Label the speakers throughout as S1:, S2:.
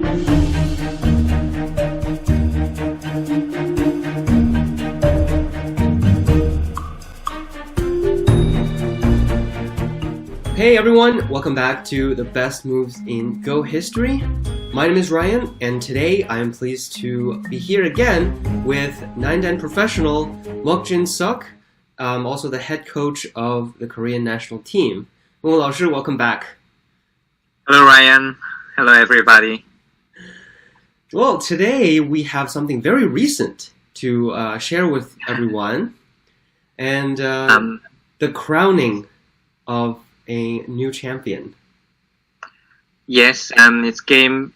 S1: Hey everyone, welcome back to the best moves in Go history. My name is Ryan, and today I am pleased to be here again with 9Dan professional Mok Jin-seok, also the head coach of the Korean national team. Mok 老师, welcome back.
S2: Hello Ryan, hello everybody.
S1: Well, today we have something very recent to share with everyone, and the crowning of a new champion.
S2: Yes, it's game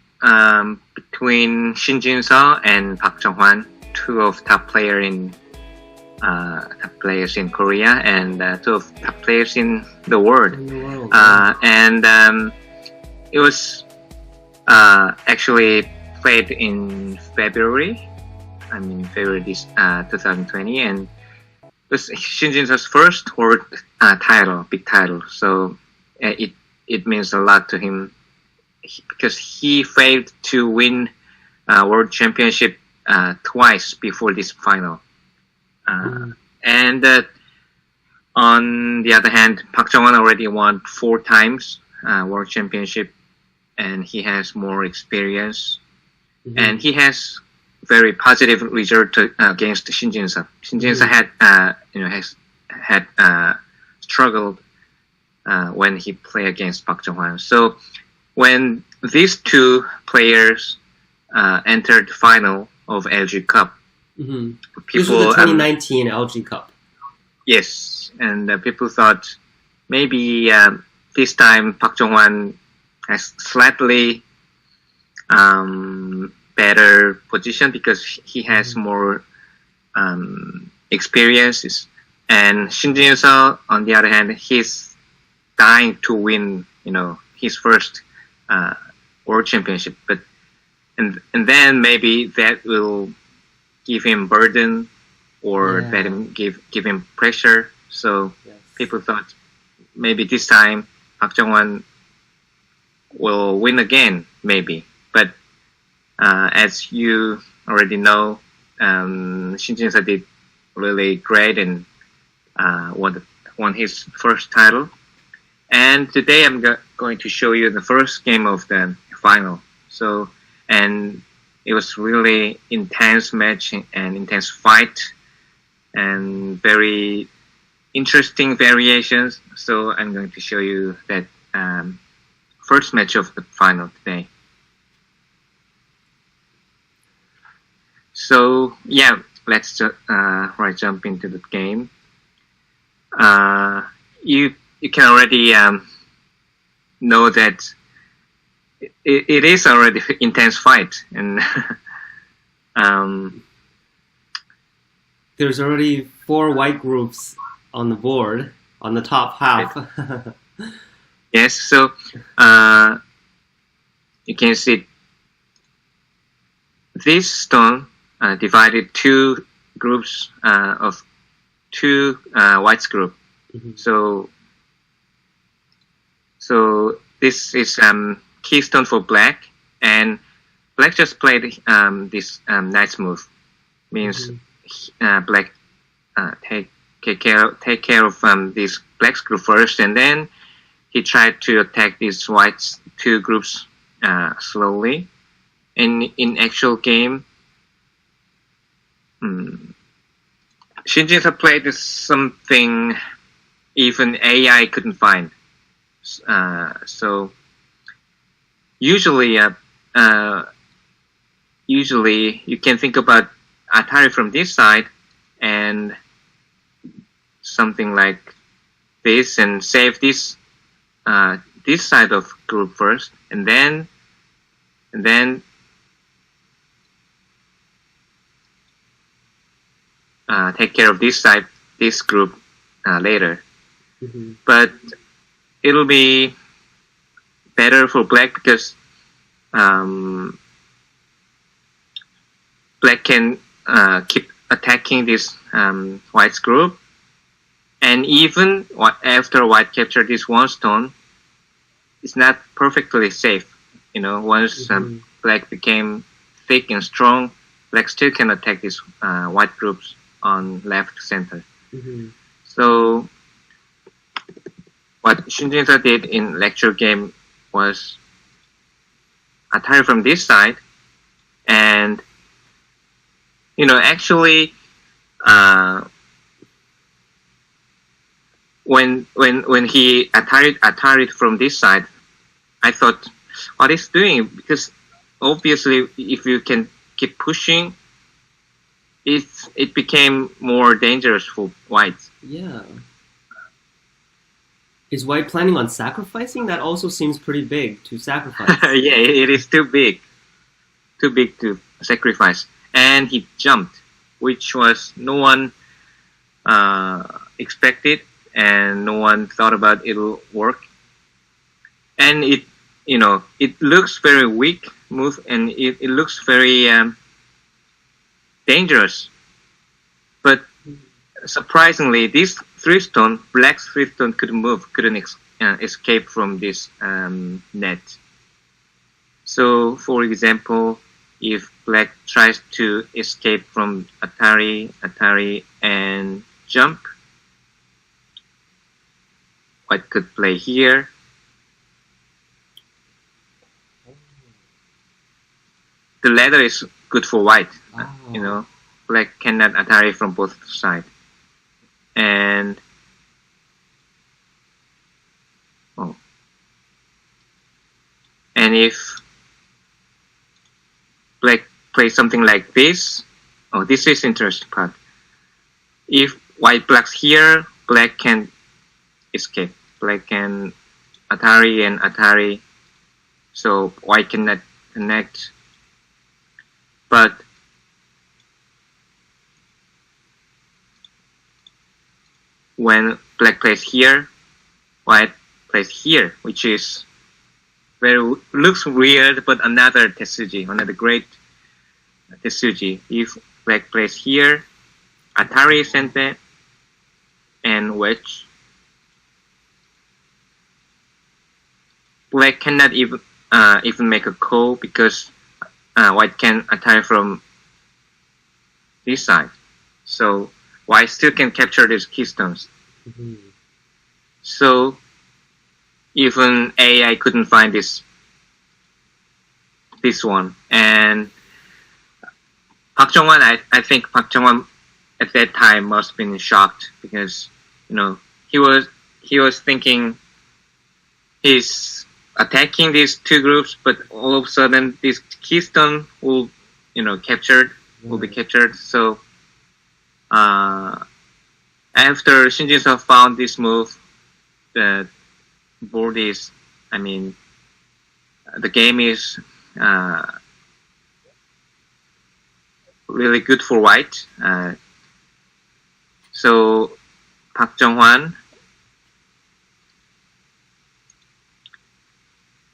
S2: between Shin Jinseo and Park Junghwan, two of top players in Korea and two of top players in the world. It was actually played in February this 2020, and it was Shin Jinseo's first world big title. So it means a lot to him because he failed to win world championship twice before this final. And on the other hand, Park Junghwan already won 4 times world championship, and he has more experience, and he has very positive result against Shin Jinseo. Shin Jinseo had struggled when he played against Park Junghwan. So when these two players entered the final of LG Cup,
S1: people, this was the 2019 LG Cup.
S2: Yes, and people thought maybe this time Park Junghwan has slightly better position because he has more experiences, and Shin Jinseo, on the other hand, he's dying to win, his first world championship. But and then maybe that will give him burden or let him give him pressure. So people thought maybe this time Park Junghwan will win again, maybe. But as you already know, Shin Jinseo did really great and won his first title. And today I'm going to show you the first game of the final. And it was really intense match and intense fight and very interesting variations. So I'm going to show you that first match of the final today. So yeah, let's jump into the game. You can already know that it is already intense fight, and
S1: there's already 4 white groups on the board on the top half.
S2: Yes, so you can see this stone divided 2 groups of 2 whites group. So this is keystone for black, and black just played this nice move. Means black take care of this black's group first, and then he tried to attack these whites 2 groups slowly. And in actual game, Shin Jinseo played something even AI couldn't find. So usually you can think about Atari from this side and something like this, and save this side of group first, and then take care of this group later. But it'll be better for black because black can keep attacking this white's group, and even after white captured this 1 stone, it's not perfectly safe. Once black became thick and strong, black still can attack these white groups on left center. So what Shin Jinseo did in lecture game was attack from this side, and actually when he attacked from this side, I thought, what is doing? Because obviously, if you can keep pushing, it became more dangerous for whites.
S1: Yeah. Is white planning on sacrificing? That also seems pretty big to sacrifice.
S2: Yeah, it is too big to sacrifice. And he jumped, which was no one expected, and no one thought about it'll work. And it looks very weak move, and it looks very dangerous. But surprisingly, this black 3-stone couldn't escape from this net. So, for example, if black tries to escape from Atari and jump, white could play here. The ladder is good for white. Black cannot Atari from both sides. And if black plays something like this, this is interesting part. If white blocks here, black can escape. Black can Atari, so white cannot connect. But when black plays here, white plays here, which is looks weird, but another great Tetsuji. If black plays here, Atari sente and wedge, black cannot even make a call because white can Atari from this side. So white still can capture these keystones. So even AI couldn't find this one. And Park Junghwan, I think Park Junghwan at that time must have been shocked because he was thinking he's attacking these two groups, but all of a sudden this keystone will be captured. So after Shin Jinseo found this move, the board is, the game is really good for white. So Park Junghwan,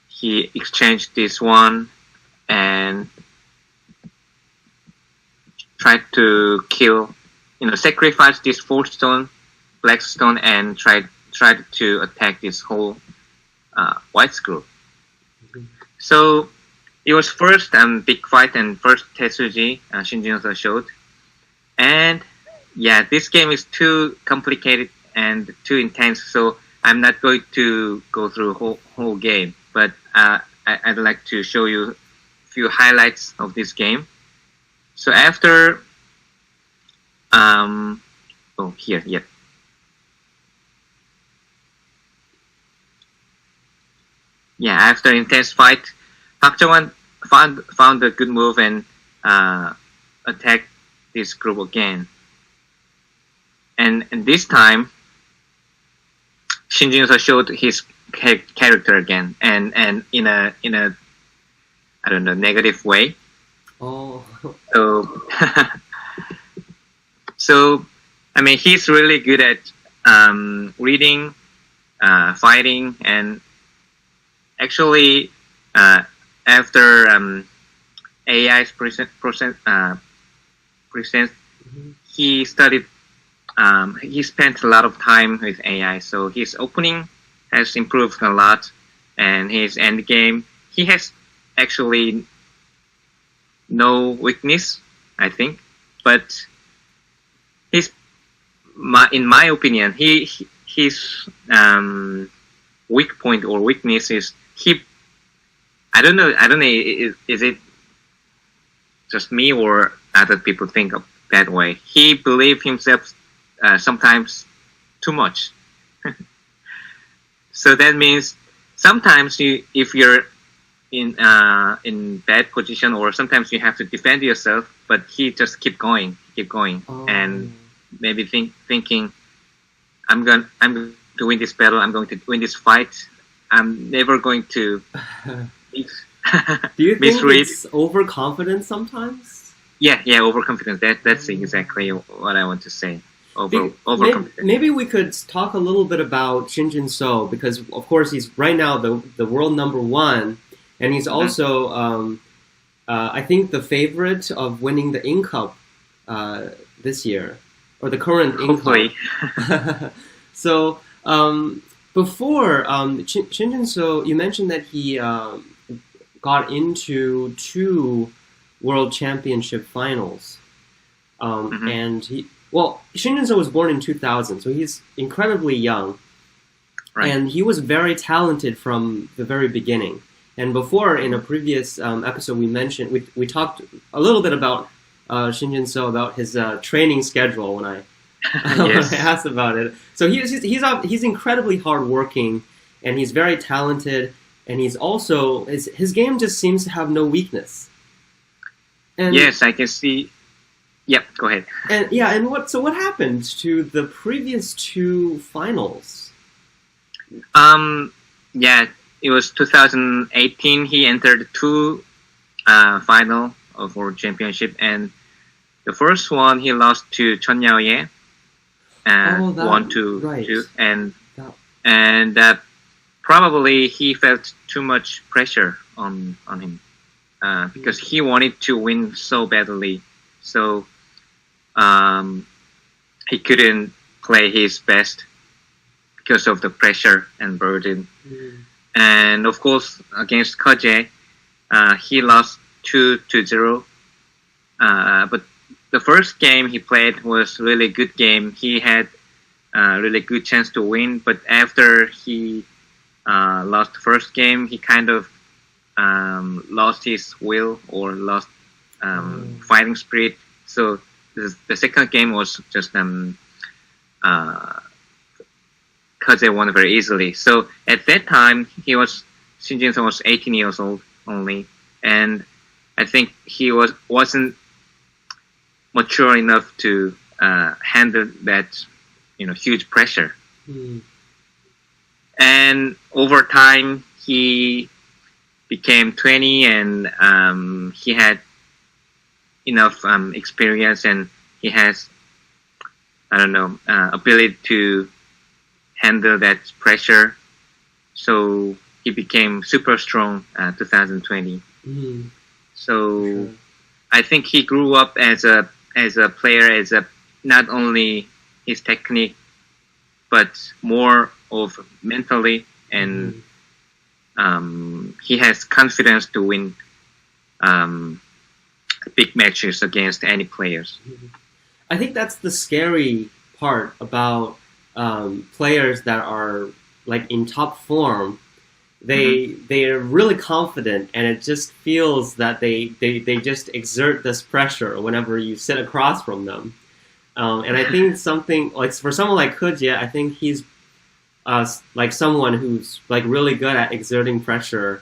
S2: he exchanged this one and tried to kill, sacrifice this 4-stone, black stone, and tried to attack this whole white's group. So it was first big fight and first Tetsuji Shin Jinseo showed. And yeah, this game is too complicated and too intense, so I'm not going to go through whole game, but I'd like to show you a few highlights of this game. So after here, yep. Yeah, after intense fight, Park Junghwan found a good move and attacked this group again. And this time, Shin Jinseo showed his character again, and in a I don't know, negative way.
S1: Oh.
S2: So he's really good at reading, fighting, and actually after AI's present, he studied. He spent a lot of time with AI, so his opening has improved a lot, and his end game, he has actually no weakness, I think. But in my opinion, his weak point or weakness is I don't know. Is it just me or other people think of that way? He believes himself sometimes too much. So that means sometimes if you're in bad position, or sometimes you have to defend yourself, but he just keep going, and maybe thinking, I'm going to win this battle. I'm going to win this fight. I'm never going to.
S1: Do you think
S2: misread.
S1: it's overconfidence sometimes?
S2: Yeah, overconfidence. That's exactly what I want to say. Overconfidence.
S1: Maybe we could talk a little bit about Shin Jinseo, because of course he's right now the world number one, and he's also I think the favorite of winning the In Cup this year, or the current In Cup. So before Shin Jinseo, you mentioned that he got into 2 World Championship finals, and Shin Jinseo was born in 2000, so he's incredibly young, and he was very talented from the very beginning. And before, in a previous episode, we talked a little bit about Shin Jinseo, about his training schedule when I when I asked about it. So he's incredibly hardworking, and he's very talented, and he's also his game just seems to have no weakness. And,
S2: yes, I can see. Yep, go ahead.
S1: And what happened to the previous 2 finals?
S2: It was 2018. He entered 2 final of World Championship, and the first one he lost to Chun Yao-ye, 1-2, and probably he felt too much pressure on him because he wanted to win so badly. So he couldn't play his best because of the pressure and burden. And of course, against Koje, he lost 2-0. But the first game he played was really good game. He had a really good chance to win. But after he lost the first game, he kind of lost his will, or lost fighting spirit. So the second game was just Kaze won very easily. So at that time, Shin Jinseo was 18 years old only, and I think he wasn't mature enough to handle that huge pressure. And over time, he became 20, and he had enough experience, and he has ability to handle that pressure. So he became super strong 2020. So I think he grew up as a player, not only his technique, but more of mentally, and he has confidence to win big matches against any players.
S1: I think that's the scary part about players that are like in top form. They're really confident, and it just feels that they just exert this pressure whenever you sit across from them. And I think something like for someone like Koje, I think he's like someone who's like really good at exerting pressure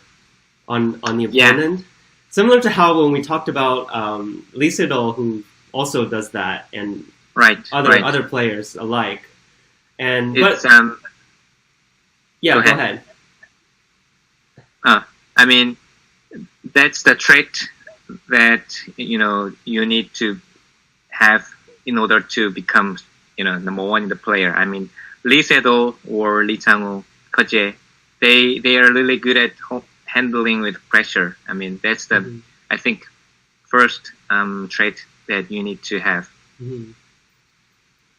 S1: on the opponent. Similar to how when we talked about Lee Sedol, who also does that, and other players alike. And go ahead.
S2: I mean, that's the trait that you need to have in order to become number one in the player. I mean, Lee Sedol or Lee Chang-woo, Koje, they are really good at handling with pressure. I mean, that's the I think first trait that you need to have.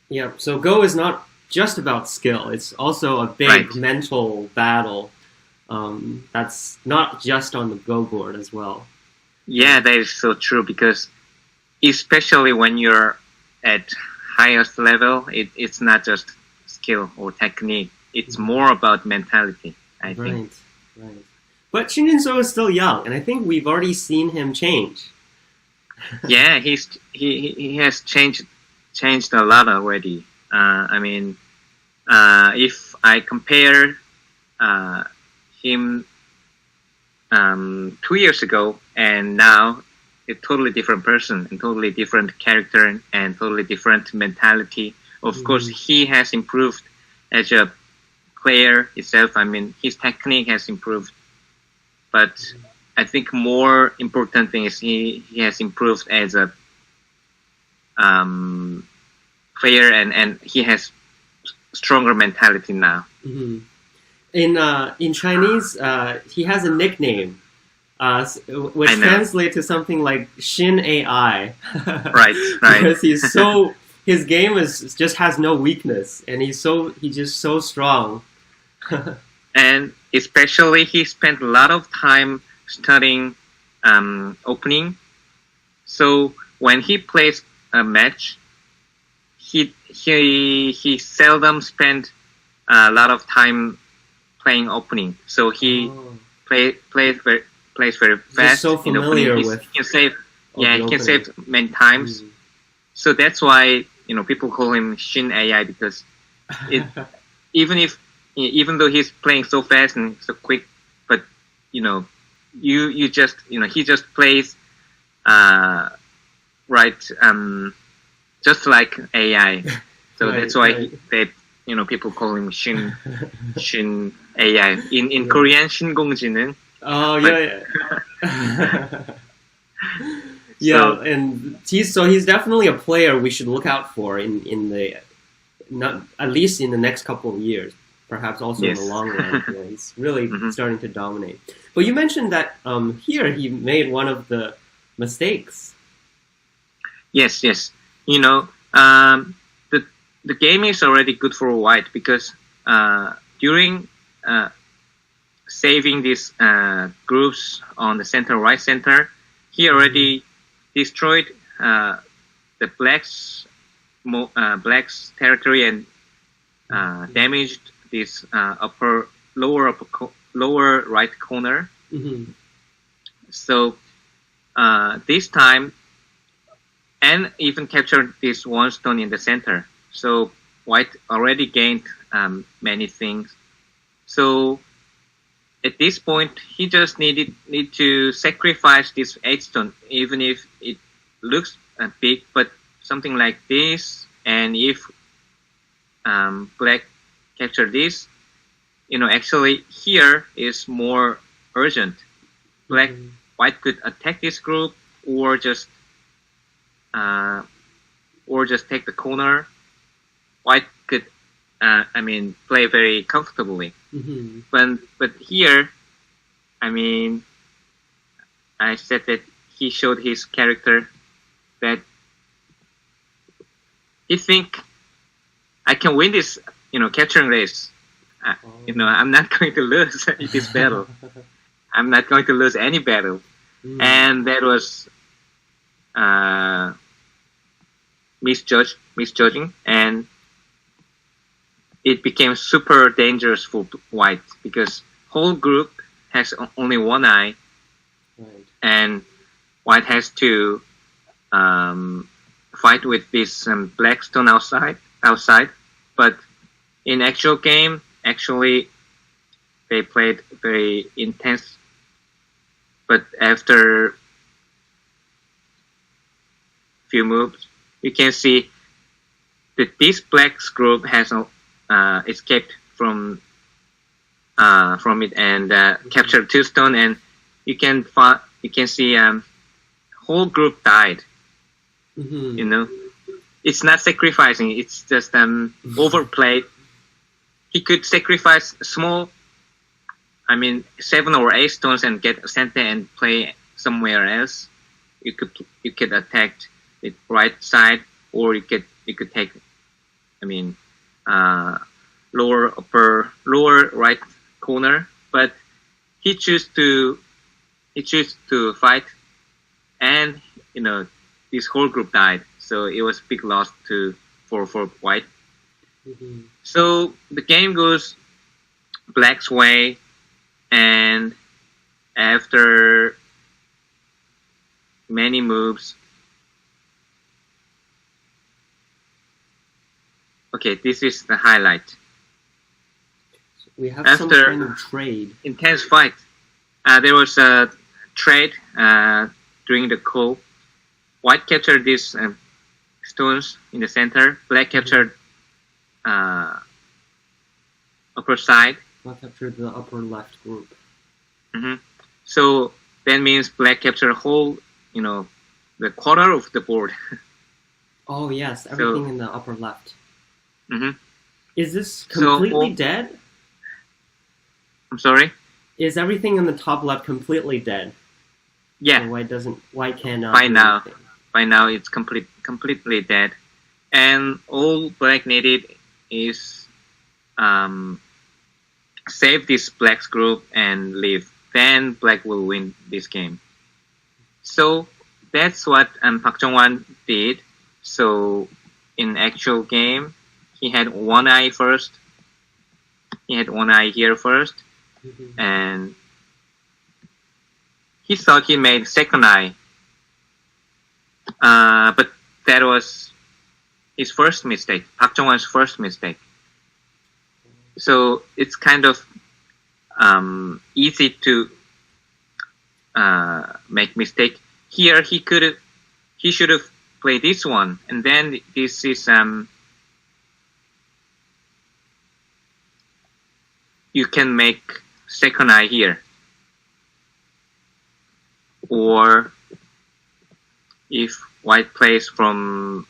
S1: Yeah. So Go is not just about skill; it's also a big mental battle. That's not just on the Go board as well.
S2: Yeah, that is so true because especially when you're at highest level, it's not just skill or technique. It's more about mentality, I think.
S1: Right. But Shin Jinseo is still young, and I think we've already seen him change.
S2: Yeah, he has changed a lot already. If I compare him 2 years ago and now, a totally different person and totally different character and totally different mentality. Of course, he has improved as a player itself. I mean, his technique has improved, but I think more important thing is he has improved as a player and he has stronger mentality now.
S1: Mm-hmm. In Chinese, he has a nickname, which translates to something like Shin AI.
S2: Right.
S1: Because his game just has no weakness, and he's just so strong.
S2: And especially he spent a lot of time studying opening. So when he plays a match, he seldom spent a lot of time playing opening. So he plays very fast.
S1: He's so familiar with.
S2: He can save many times. So that's why people call him Shin AI because even though he's playing so fast and so quick, but he just plays just like AI. So that's why people call him Shin AI. In Korean, Shin Gong-ji는.
S1: Oh yeah. Yeah, and he's definitely a player we should look out for in the at least in the next couple of years, perhaps also in the long run. Yeah, he's really starting to dominate. But you mentioned that here he made one of the mistakes.
S2: Yes. The game is already good for white because during saving these groups on the right center, he already destroyed the blacks territory and damaged this lower right corner.
S1: Mm-hmm.
S2: So this time, and even captured this one stone in the center. So white already gained many things. So at this point, he just need to sacrifice this 8 stone, even if it looks big, but something like this. And if black capture this, actually here is more urgent. White could attack this group or just take the corner. White could play very comfortably.
S1: Mm-hmm.
S2: But here, I said that he showed his character that he think I can win this, capturing race. I'm not going to lose this battle. I'm not going to lose any battle. And that was misjudging, and it became super dangerous for white because whole group has only one eye, and white has to fight with this black stone outside. But in actual game, they played very intense. But after few moves, you can see that this black group has escaped from it and captured 2 stone, and you can see whole group died. It's not sacrificing; it's just overplayed. He could sacrifice small, 7 or 8 stones and get center and play somewhere else. You could attack the right side, or you could take, lower right corner. But he chose to fight, and this whole group died. So it was big loss for white.
S1: Mm-hmm.
S2: So the game goes black's way, and after many moves. Okay, this is the highlight.
S1: We have some kind of trade.
S2: Intense fight. There was a trade during the call. White captured these stones in the center. Black captured upper side.
S1: Black captured the upper left group.
S2: Mm-hmm. So that means black captured whole, the quarter of the board.
S1: Oh yes, everything in the upper left.
S2: Mm-hmm.
S1: Is this completely dead?
S2: I'm sorry?
S1: Is everything in the top left completely dead?
S2: Yeah.
S1: So why cannot
S2: By now it's completely dead. And all black needed is save this black's group and leave. Then black will win this game. So that's what Park Junghwan did. So in actual game, he had one eye first. He had one eye here first. Mm-hmm. And he thought he made second eye. But that was his first mistake, Park Junghwan's first mistake. So it's kind of easy to make mistake. Here he should have played this one, and then this is you can make second eye here, or if white plays from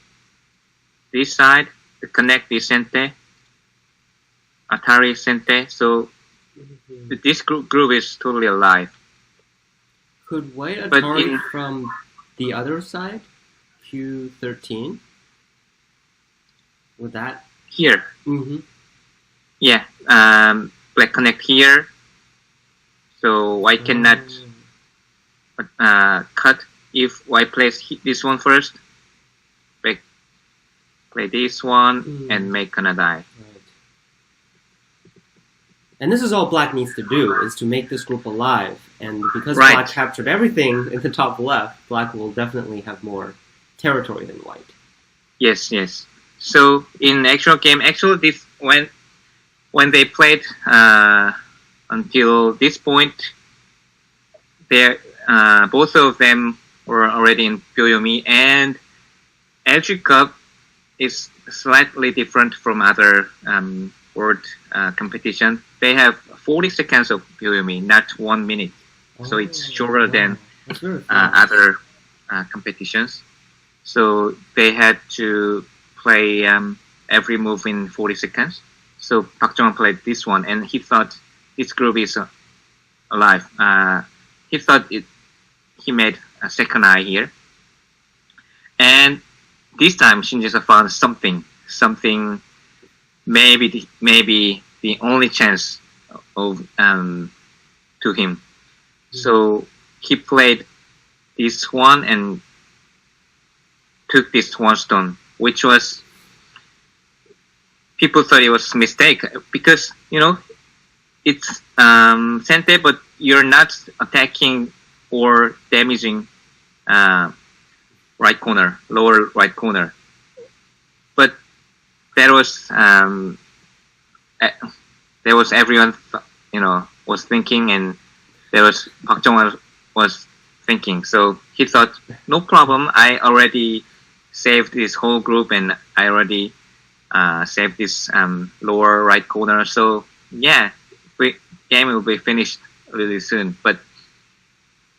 S2: this side, connect the sente, Atari sente, so this group is totally alive.
S1: Could white Atari from the other side, Q13? Would that?
S2: Here.
S1: Mm-hmm.
S2: Yeah, black connect here, so white cannot cut if white plays this one first. Black play this one and make another die.
S1: Right. And this is all black needs to do, is to make this group alive. And because black captured everything in the top left, black will definitely have more territory than white.
S2: Yes. So in actual game, this when they played until this point, both of them were already in Byoyomi, and LG Cup is slightly different from other world competition. They have 40 seconds of Byoyomi, not 1 minute. So it's shorter than other competitions. So they had to play every move in 40 seconds. So Park Junghwan played this one, and he thought this group is alive. He thought he made a second eye here. And this time Shin Jinseo found something maybe the only chance of to him. So he played this one and took this one stone, which was people thought it was a mistake because it's sente, but you're not attacking or damaging right corner, lower right corner. But there was everyone was thinking, and there was Park Junghwan was thinking. So he thought, no problem, I already saved this whole group, and I already saved this lower right corner. So yeah, game will be finished really soon. But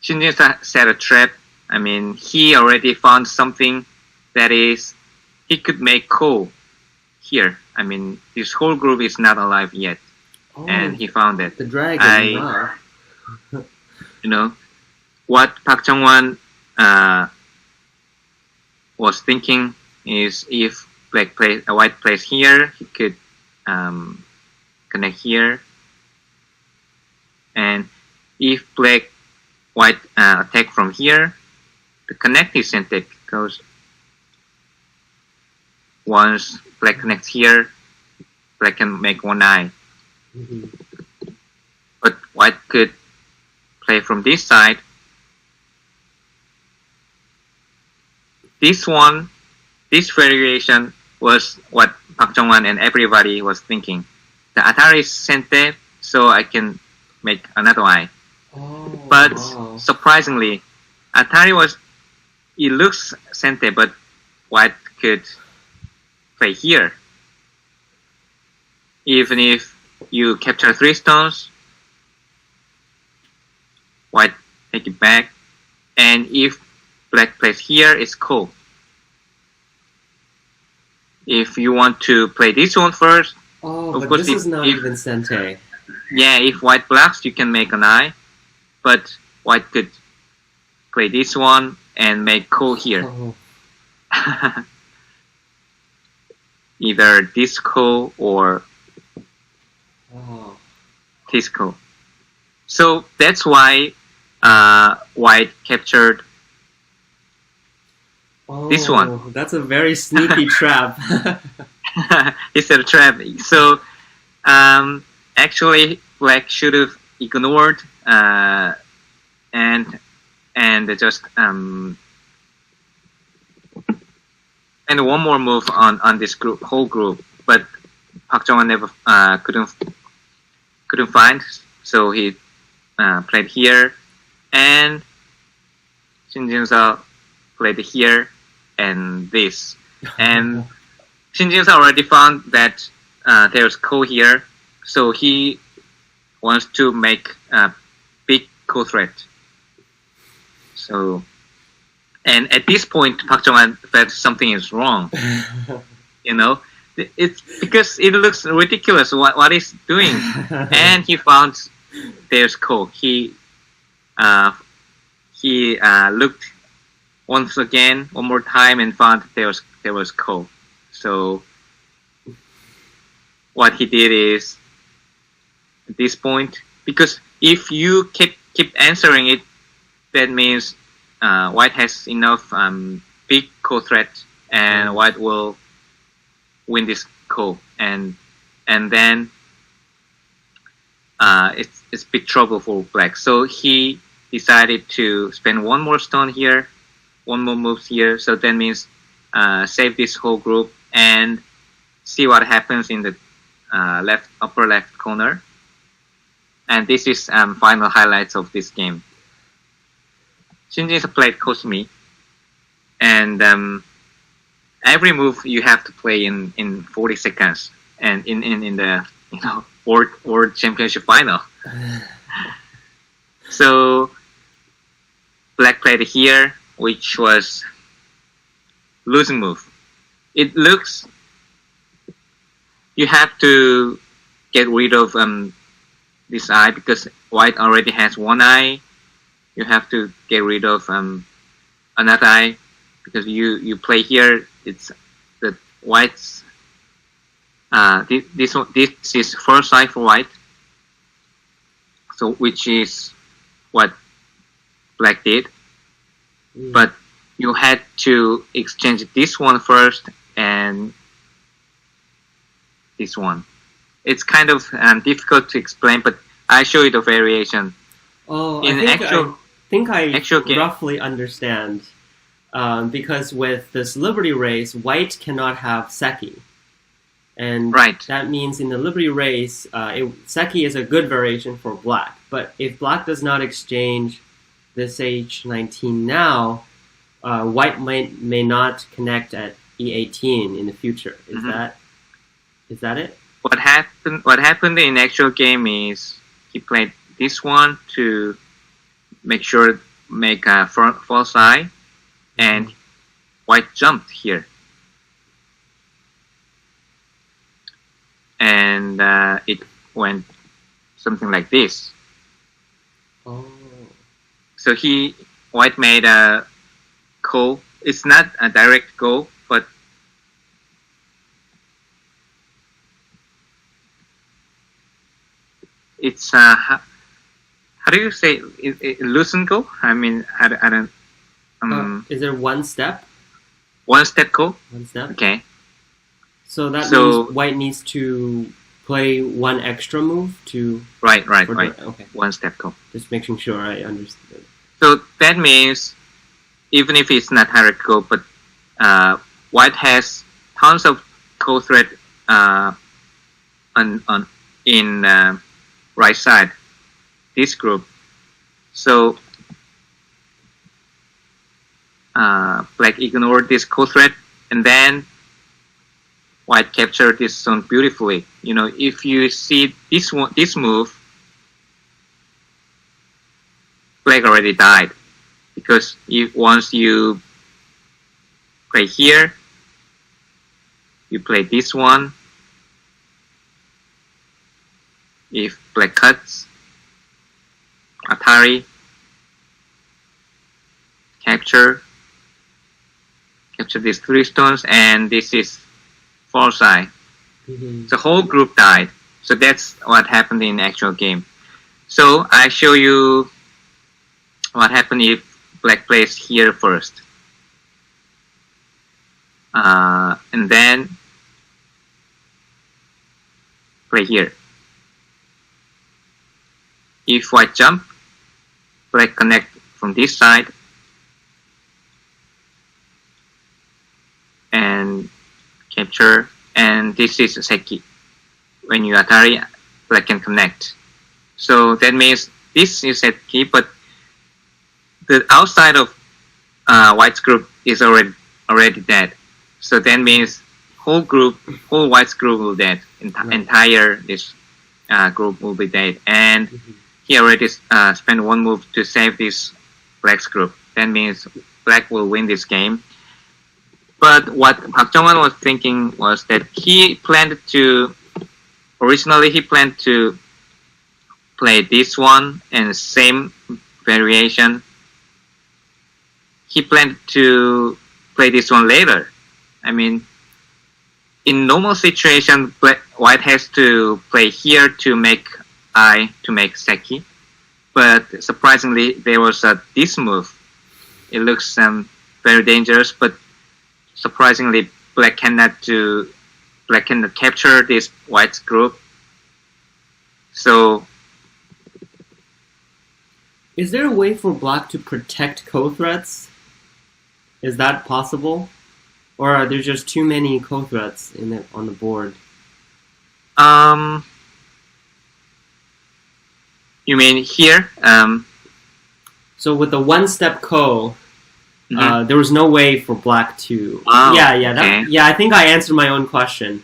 S2: Shin Jinseo set a trap. I mean, he already found something that is he could make call here. I mean, this whole group is not alive yet, and he found it.
S1: The dragon.
S2: What Park Junghwan was thinking is if white plays here, he could connect here, and if white attack from here, the connected center goes. Once black connects here, black can make one eye.
S1: Mm-hmm.
S2: But white could play from this side. This variation was what Park Junghwan and everybody was thinking. The Atari is center, so I can make another eye.
S1: Oh,
S2: But
S1: wow.
S2: surprisingly, Atari it looks center, but white could play here. Even if you capture 3 stones, white take it back, and if black plays here, it's cool. If you want to play this one first,
S1: Oh,
S2: of
S1: but
S2: course,
S1: this is not even Sente.
S2: yeah, if white blocks, you can make an eye, but white could play this one and make cool here.
S1: Oh,
S2: Either this cool or
S1: oh.
S2: this cool. So that's why white captured this one.
S1: Oh, that's a very sneaky trap.
S2: It's a trap. So actually, black should have ignored and just and one more move on this whole group, but Park Junghwan never couldn't find, so he played here, and Shin Jinseo played here and this, and Shin Jinseo already found that there's coal here, so he wants to make a big coal threat. So, and at this point, Park Junghwan felt something is wrong. You know, it's because it looks ridiculous what he's doing, and he found there's coal. He looked one more time, and found there was coal. So what he did is, at this point, because if you keep answering it, that means white has enough big coal threat, and white will win this coal, and then it's big trouble for black. So he decided to spend one more stone here, one more move here. So that means save this whole group and see what happens in the upper left corner. And this is final highlights of this game. Shin Jinseo played Kosumi, and every move you have to play in 40 seconds, and in the world championship final. So black played here, which was losing move. It looks you have to get rid of this eye because white already has one eye. You have to get rid of another eye because you play here. It's the white's. This is first eye for white. So which is what black did, but you had to exchange this one first and this one. It's kind of difficult to explain, but I show you the variation.
S1: Oh,
S2: In
S1: I
S2: actual game.
S1: roughly understand. Because with this Liberty race, white cannot have Seki. And
S2: Right.
S1: that means in the Liberty race, Seki is a good variation for black. But if black does not exchange this H19 now, white may not connect at E18 in the future. Is that it?
S2: What happened in actual game is he played this one to make a false eye, and white jumped here, and it went something like this.
S1: Oh.
S2: So white made a goal. It's not a direct goal, but it's how how do you say loosen go? I mean, I don't.
S1: Is there one step?
S2: One step go.
S1: One step.
S2: Okay.
S1: So that means white needs to play one extra move to.
S2: Right.
S1: Okay.
S2: One step go.
S1: Just making sure I understood.
S2: So that means even if it's not hierarchical, but white has tons of co-thread in right side this group. So black ignore this co-thread and then white capture this zone beautifully. You know, if you see this move, black already died because once you play here, you play this one. If black cuts, Atari, capture these 3 stones, and this is false eye. The whole group died. So that's what happened in the actual game. So I show you what happened if black plays here first. And then play here. If white jump, black connect from this side and capture, and this is a Seki. When you Atari, black can connect. So that means this is Seki, but the outside of white's group is already dead. So that means whole white's group will dead. Entire this group will be dead, and he already spent one move to save this black's group. That means black will win this game. But what Park Junghwan was thinking was that originally he planned to play this one and same variation. He planned to play this one later. I mean, in normal situation, white has to play here to make Seki. But surprisingly, there was this move. It looks very dangerous, but surprisingly, black cannot capture this white's group. So,
S1: is there a way for black to protect co-threats? Is that possible? Or are there just too many co-threats on the board?
S2: You mean here?
S1: So with the one-step ko, there was no way for black to.
S2: Oh,
S1: yeah. I think I answered my own question.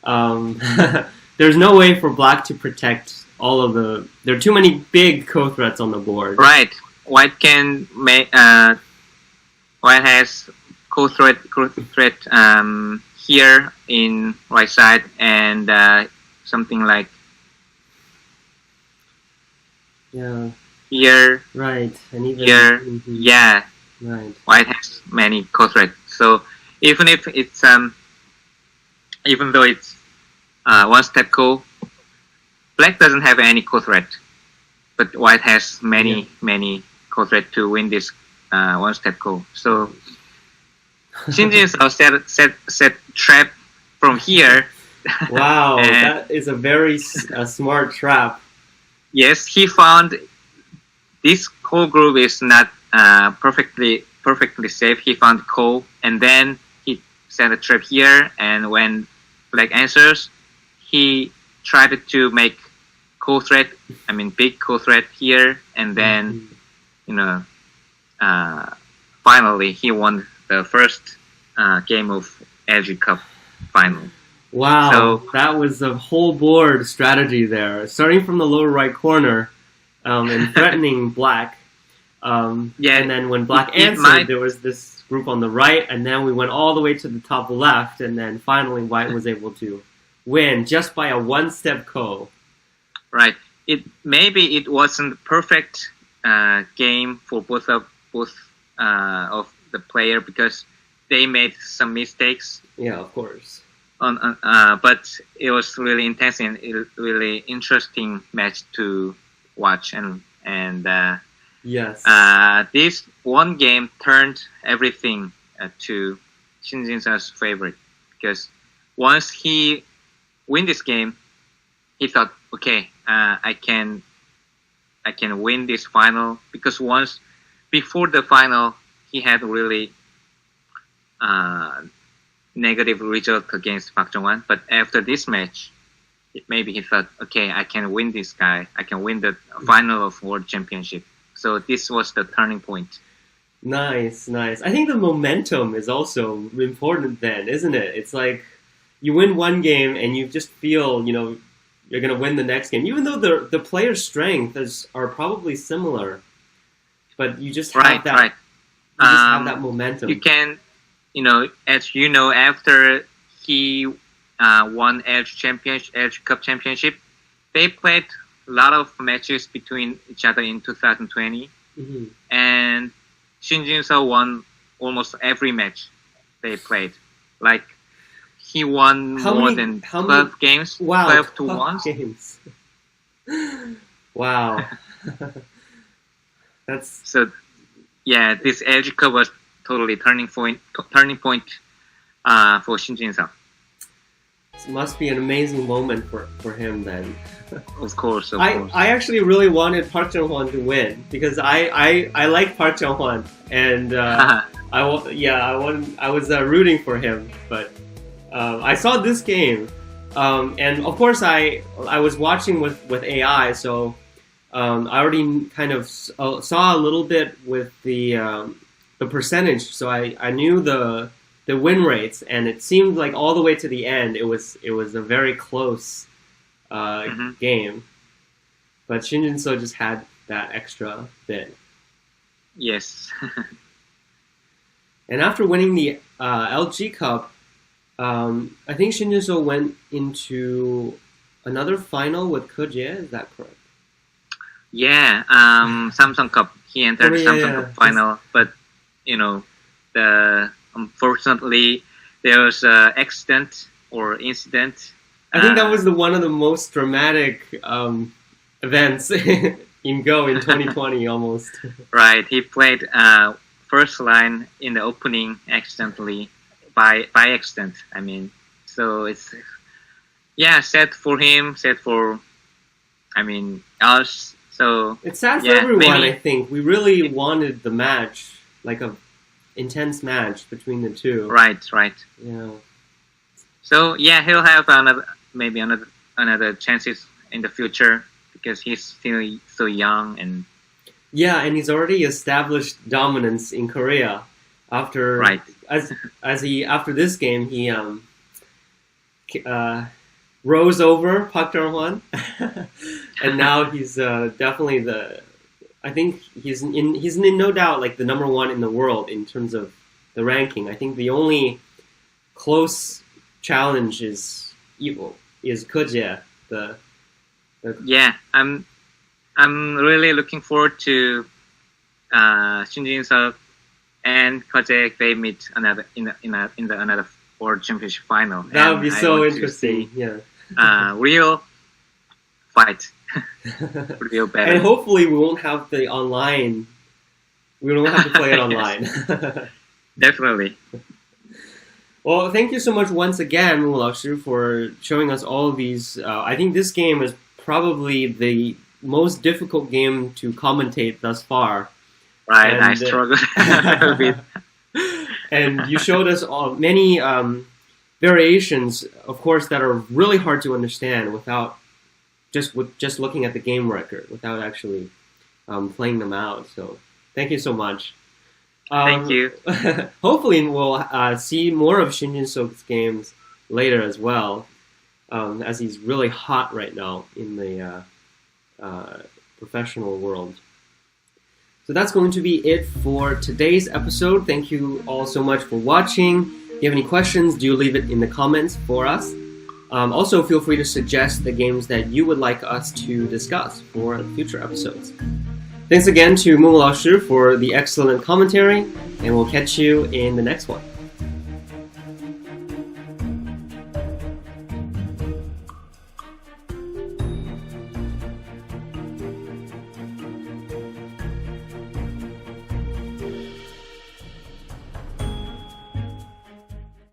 S1: There's no way for black to protect all of the. There are too many big co-threats on the board.
S2: Right. White can make. White has co-threat here in right side and something like.
S1: Yeah.
S2: Here.
S1: Right. And even
S2: here. Yeah.
S1: Right.
S2: White has many co-threats. So even if it's even though it's one step ko, black doesn't have any co-threat, but white has many co-threat to win this one step ko. So Shin Jinseo set trap from here.
S1: Wow, that is a very smart trap.
S2: Yes, he found this whole group is not perfectly safe. He found ko, and then he set a trap here. And when black answers, he tried to make co-threat. I mean, big co-threat here, and then finally he won the first game of LG Cup final.
S1: Wow,
S2: so,
S1: that was a whole board strategy there. Starting from the lower right corner and threatening black. And then when black answered, there was this group on the right, and then we went all the way to the top left, and then finally white was able to win just by a one-step ko.
S2: Right. Maybe it wasn't perfect game for both of the player because they made some mistakes.
S1: Yeah, of course.
S2: But it was really intense and really interesting match to watch and and
S1: Yes.
S2: this one game turned everything to Shin Jinseo's favorite, because once he win this game, he thought, okay, I can win this final, because once before the final he had really negative result against Park Junghwan, but after this match, maybe he thought, okay, I can win this guy. I can win the final of World Championship. So this was the turning point.
S1: Nice. I think the momentum is also important then, isn't it? It's like you win one game and you just feel, you're going to win the next game. Even though the player's strengths are probably similar, but you just have that.
S2: Right.
S1: You just have that momentum.
S2: You can, as you know, after he won Edge Cup Championship, they played a lot of matches between each other in 2020, and Shin Jinseo won almost every match they played. Like, he won more than 12 games.
S1: Wow,
S2: 12 to 1
S1: games. Wow. That's
S2: so. Yeah, this Edge Cup was totally turning point for Shin Jinseo.
S1: It must be an amazing moment for him then.
S2: Of course.
S1: I actually really wanted Park Junghwan to win, because I like Park Junghwan, and I was rooting for him, but I saw this game, and of course I was watching with AI, so I already kind of saw a little bit with the percentage, so I knew the win rates, and it seemed like all the way to the end it was a very close game, but Shin Jinseo just had that extra bit.
S2: Yes.
S1: And after winning the LG Cup, I think Shin Jinseo went into another final with Koje. Is that correct?
S2: Yeah, Samsung Cup. He entered the Samsung Cup final, but unfortunately there was an accident or incident.
S1: I think that was one of the most dramatic events in Go in 2020 almost.
S2: Right, he played first line in the opening accidentally, by accident. I mean, so it's sad for him, sad for us. So
S1: it's sad for everyone. I think we really wanted the match, like a intense match between the two.
S2: Right.
S1: Yeah.
S2: So he'll have another chances in the future, because he's still so young, and
S1: he's already established dominance in Korea. After after this game, he rose over Park Junghwan, and now he's definitely I think he's in no doubt like the number one in the world in terms of the ranking. I think the only close challenge is Koje.
S2: I'm really looking forward to Shin Jinseo and Koje. They meet in another World Championship final.
S1: That would be so interesting.
S2: Real fight. Real battle.
S1: And hopefully we won't have the online. We don't have to play it online.
S2: Definitely.
S1: Well, thank you so much once again, Mu Lao-Shi, for showing us all of these. I think this game is probably the most difficult game to commentate thus far.
S2: Right, and I struggled a bit.
S1: And you showed us many variations, of course, that are really hard to understand without just looking at the game record, without actually playing them out. So thank you so much.
S2: Thank you.
S1: Hopefully we'll see more of Shin Jinseok's games later as well, as he's really hot right now in the professional world. So that's going to be it for today's episode. Thank you all so much for watching. If you have any questions, do leave it in the comments for us. Also, feel free to suggest the games that you would like us to discuss for future episodes. Thanks again to Mu Lao-Shi for the excellent commentary, and we'll catch you in the next one.